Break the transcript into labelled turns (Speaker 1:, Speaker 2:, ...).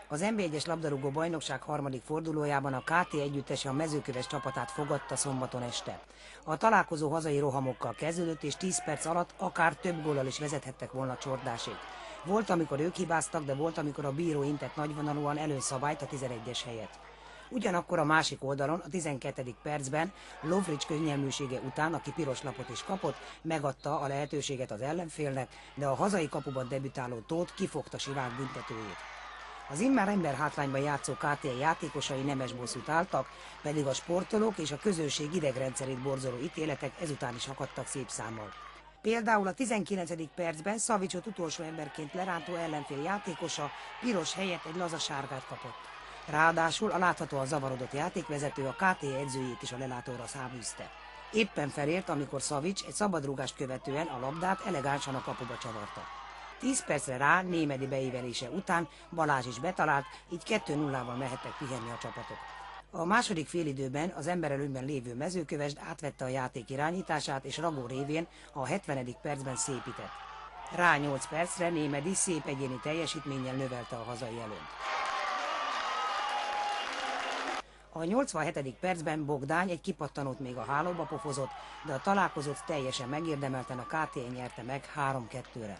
Speaker 1: Az NB1-es labdarúgó bajnokság harmadik fordulójában a KT együttese a Mezőköves csapatát fogadta szombaton este. A találkozó hazai rohamokkal kezdődött, és 10 perc alatt akár több góllal is vezethettek volna Csordásék. Volt, amikor ők hibáztak, de volt, amikor a bíró intett nagyvonalúan előszabályt a 11-es helyet. Ugyanakkor a másik oldalon, a 12. percben Lovrics könnyelműsége után, aki piros lapot is kapott, megadta a lehetőséget az ellenfélnek, de a hazai kapuban debütáló Tóth kifogta Sivák büntetőjét. Az immár emberhátrányban játszó KTE játékosai nemes bosszút álltak, pedig a sportolók és a közönség idegrendszerét borzoló ítéletek ezután is akadtak szép számmal. Például a 19. percben Savicsot utolsó emberként lerántó ellenfél játékosa piros helyett egy laza sárgát kapott. Ráadásul a láthatóan zavarodott játékvezető a KTE edzőjét is a lelátóra száműzte. Éppen felért, amikor Savics egy szabadrúgást követően a labdát elegánsan a kapuba csavarta. 10 percre rá Némedy beívelése után Balázs is betalált, így 2-0-val mehettek pihenni a csapatok. A második félidőben az emberelőnyben lévő Mezőkövesd átvette a játék irányítását, és Ragó révén a 70. percben szépített. Rá 8 percre Némedy szép egyéni teljesítménnyel növelte a hazai előnyt. A 87. percben Bogdány egy kipattanót még a hálóba pofozott, de a találkozót teljesen megérdemelten a KTE nyerte meg 3-2-re.